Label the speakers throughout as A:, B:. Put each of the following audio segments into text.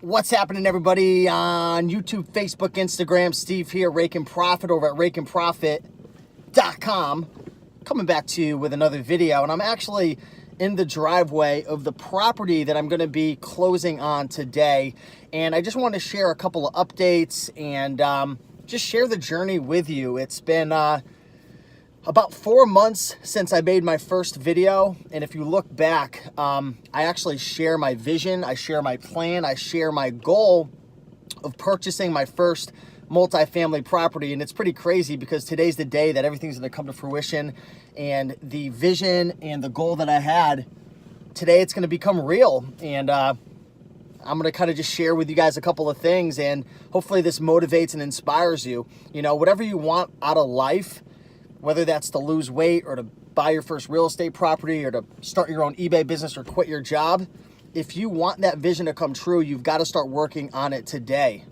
A: What's happening, everybody, on YouTube, Facebook, Instagram? Steve here, Rake and Profit over at rakeandprofit.com. Coming back to you with another video, and I'm actually in the driveway of the property that I'm going to be closing on today. And I just want to share a couple of updates and just share the journey with you. It's been about 4 months since I made my first video, and if you look back, I actually share my vision, I share my plan, I share my goal of purchasing my first multifamily property. And it's pretty crazy because today's the day that everything's going to come to fruition, and the vision and the goal that I had today, it's going to become real. And I'm going to kind of just share with you guys a couple of things, and hopefully this motivates and inspires you. You know, whatever you want out of life, whether that's to lose weight or to buy your first real estate property or to start your own eBay business or quit your job, if you want that vision to come true, you've got to start working on it today.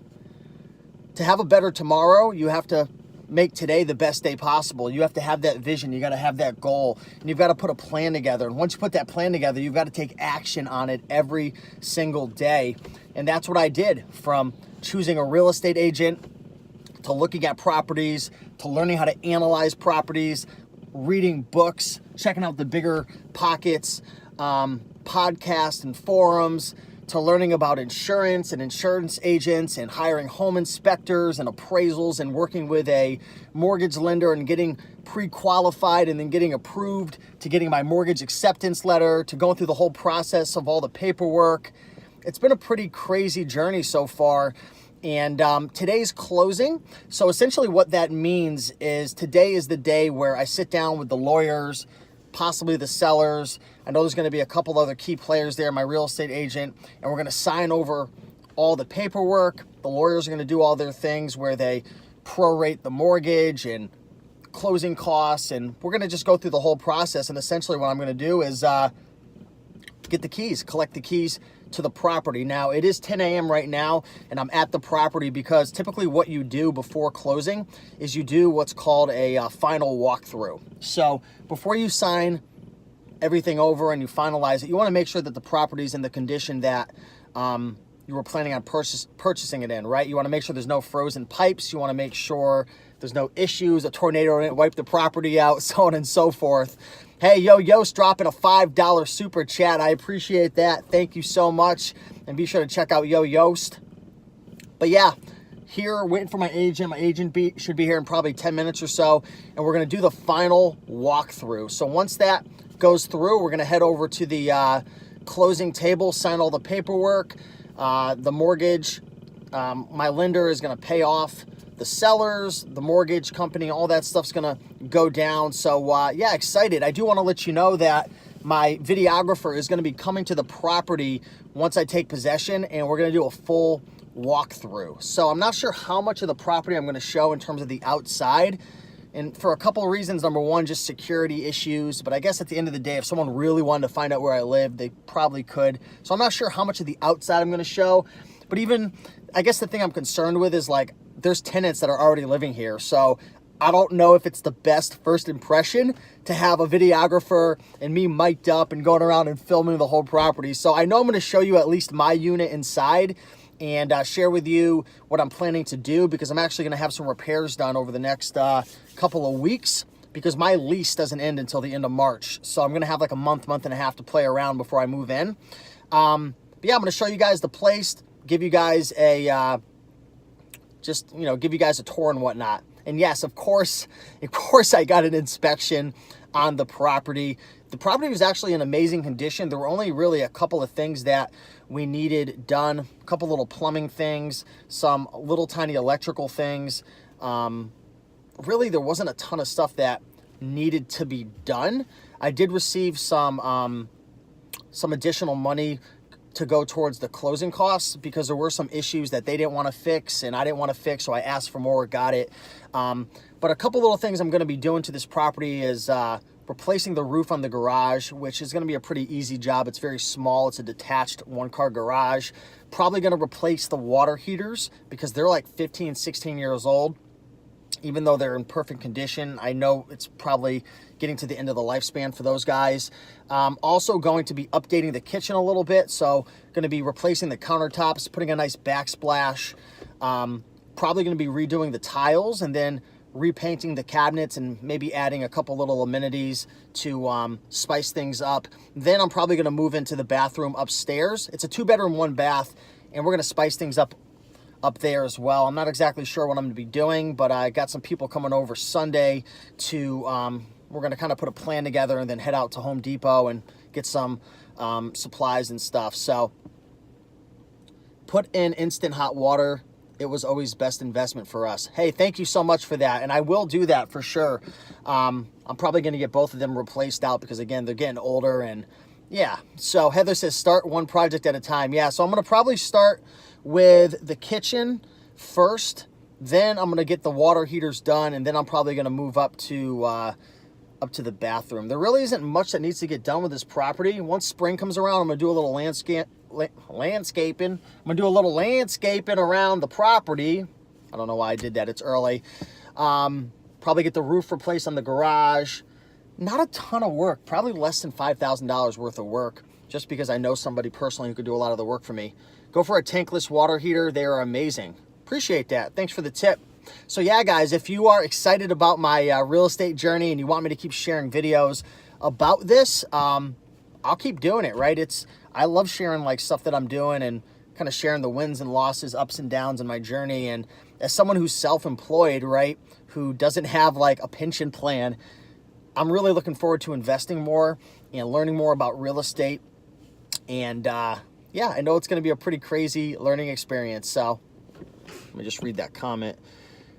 A: To have a better tomorrow, you have to make today the best day possible. You have to have that vision. You got to have that goal, and you've got to put a plan together. And once you put that plan together, you've got to take action on it every single day. And that's what I did, from choosing a real estate agent to looking at properties, to learning how to analyze properties, reading books, checking out the Bigger Pockets podcasts and forums, to learning about insurance and insurance agents and hiring home inspectors and appraisals and working with a mortgage lender and getting pre-qualified and then getting approved, to getting my mortgage acceptance letter, to going through the whole process of all the paperwork. It's been a pretty crazy journey so far. And today's closing. So essentially what that means is today is the day where I sit down with the lawyers, possibly the sellers. I know there's going to be a couple other key players there, my real estate agent, and we're going to sign over all the paperwork. The lawyers are going to do all their things where they prorate the mortgage and closing costs, and we're going to just go through the whole process. And essentially what I'm going to do is get the keys, collect the keys to the property. Now, it is 10 a.m. right now, and I'm at the property because typically what you do before closing is you do what's called a final walkthrough. So before you sign everything over and you finalize it, you want to make sure that the property is in the condition that you were planning on purchasing it in, right? You want to make sure there's no frozen pipes. You want to make sure there's no issues, a tornado didn't wipe the property out, so on and so forth. Hey, Yo Yost dropping a $5 super chat. I appreciate that. Thank you so much. And be sure to check out Yo Yost. But yeah, here, waiting for my agent. My agent should be here in probably 10 minutes or so. And we're going to do the final walkthrough. So once that goes through, we're going to head over to the closing table, sign all the paperwork. The mortgage, my lender is going to pay off the sellers, the mortgage company, all that stuff's gonna go down. So yeah, excited. I do want to let you know that my videographer is going to be coming to the property once I take possession, and we're going to do a full walkthrough. So I'm not sure how much of the property I'm going to show in terms of the outside, and for a couple of reasons. Number one, just security issues, but I guess at the end of the day, if someone really wanted to find out where I live, they probably could. So I'm not sure how much of the outside I'm going to show, but even, I guess the thing I'm concerned with is, like, there's tenants that are already living here. So I don't know if it's the best first impression to have a videographer and me mic'd up and going around and filming the whole property. So I know I'm going to show you at least my unit inside and share with you what I'm planning to do, because I'm actually going to have some repairs done over the next couple of weeks, because my lease doesn't end until the end of March. So I'm going to have like a month and a half to play around before I move in. But yeah, I'm going to show you guys the place, give you guys a... just, you know, give you guys a tour and whatnot. And yes, of course, I got an inspection on the property. The property was actually in amazing condition. There were only really a couple of things that we needed done, a couple little plumbing things, some little tiny electrical things. Really, there wasn't a ton of stuff that needed to be done. I did receive some additional money to go towards the closing costs, because there were some issues that they didn't want to fix and I didn't want to fix, so I asked for more, got it. But a couple little things I'm going to be doing to this property is replacing the roof on the garage, which is going to be a pretty easy job. It's very small. It's a detached one-car garage. Probably going to replace the water heaters because they're like 15, 16 years old. even though they're in perfect condition. I know it's probably getting to the end of the lifespan for those guys. Also going to be updating the kitchen a little bit. So going to be replacing the countertops, putting a nice backsplash. Probably going to be redoing the tiles and then repainting the cabinets and maybe adding a couple little amenities to spice things up. Then I'm probably going to move into the bathroom upstairs. It's a 2-bedroom, 1-bath, and we're going to spice things up there as well. I'm not exactly sure what I'm going to be doing, but I got some people coming over Sunday to, we're going to kind of put a plan together and then head out to Home Depot and get some supplies and stuff. So put in instant hot water. It was always best investment for us. Hey, thank you so much for that. And I will do that for sure. I'm probably going to get both of them replaced out because, again, they're getting older. And yeah, so Heather says start one project at a time. Yeah, so I'm going to probably start with the kitchen first. Then I'm going to get the water heaters done. And then I'm probably going to move up to the bathroom. There really isn't much that needs to get done with this property. Once spring comes around, I'm going to do a little landscaping. I'm gonna do a little landscaping around the property. I don't know why I did that. It's early. Probably get the roof replaced on the garage. Not a ton of work. Probably less than $5,000 worth of work. Just because I know somebody personally who could do a lot of the work for me. Go for a tankless water heater. They are amazing. Appreciate that. Thanks for the tip. So yeah, guys, if you are excited about my real estate journey and you want me to keep sharing videos about this, I'll keep doing it, right? I love sharing like stuff that I'm doing and kind of sharing the wins and losses, ups and downs in my journey. And as someone who's self-employed, right, who doesn't have like a pension plan, I'm really looking forward to investing more and learning more about real estate. And yeah, I know it's going to be a pretty crazy learning experience. So let me just read that comment.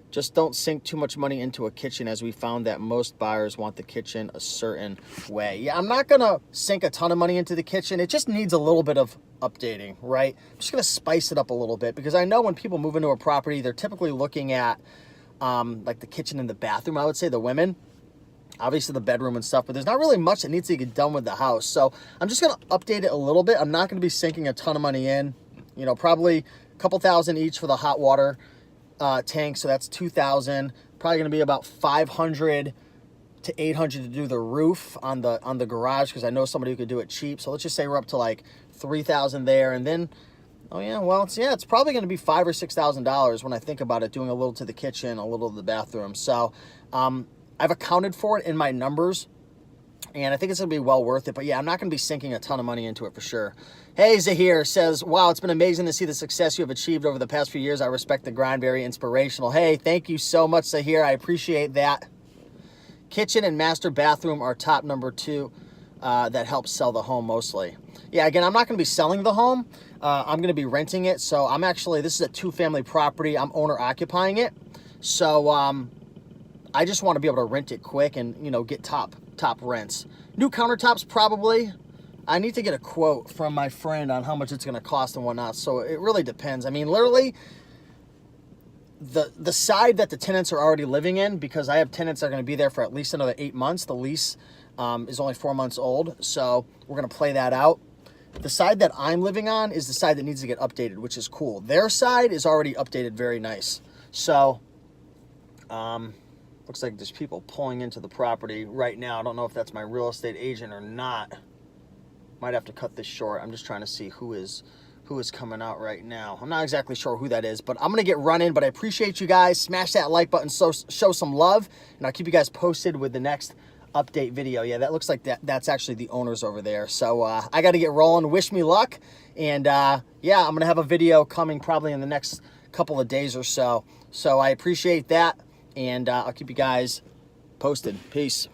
A: Just don't sink too much money into a kitchen, as we found that most buyers want the kitchen a certain way. Yeah, I'm not going to sink a ton of money into the kitchen. It just needs a little bit of updating, right? I'm just going to spice it up a little bit because I know when people move into a property, they're typically looking at like the kitchen and the bathroom, I would say, the women. Obviously the bedroom and stuff, but there's not really much that needs to get done with the house. So I'm just going to update it a little bit. I'm not going to be sinking a ton of money in, you know, probably a couple thousand each for the hot water tank, so that's $2,000. Probably going to be about $500 to $800 to do the roof on the garage because I know somebody who could do it cheap. So let's just say we're up to like $3,000 there, and then it's probably going to be $5,000 or $6,000 when I think about it, doing a little to the kitchen, a little to the bathroom. So I've accounted for it in my numbers, and I think it's going to be well worth it. But yeah, I'm not going to be sinking a ton of money into it for sure. Hey, Zahir says, wow, it's been amazing to see the success you have achieved over the past few years. I respect the grind, very inspirational. Hey, thank you so much, Zahir. I appreciate that. Kitchen and master bathroom are top number 2 that helps sell the home mostly. Yeah, again, I'm not going to be selling the home. I'm going to be renting it. So this is a 2-family property. I'm owner occupying it. So I just want to be able to rent it quick and, you know, get top rents. New countertops, probably. I need to get a quote from my friend on how much it's going to cost and whatnot. So it really depends. I mean, literally, the side that the tenants are already living in, because I have tenants that are going to be there for at least another 8 months. The lease is only 4 months old. So we're going to play that out. The side that I'm living on is the side that needs to get updated, which is cool. Their side is already updated, very nice. So looks like there's people pulling into the property right now. I don't know if that's my real estate agent or not. Might have to cut this short. I'm just trying to see who is coming out right now. I'm not exactly sure who that is, but I'm going to get running. But I appreciate you guys. Smash that like button, so show some love, and I'll keep you guys posted with the next update video. Yeah, that looks like that's actually the owners over there. So I got to get rolling. Wish me luck. And yeah, I'm going to have a video coming probably in the next couple of days or so. So I appreciate that, and I'll keep you guys posted. Peace.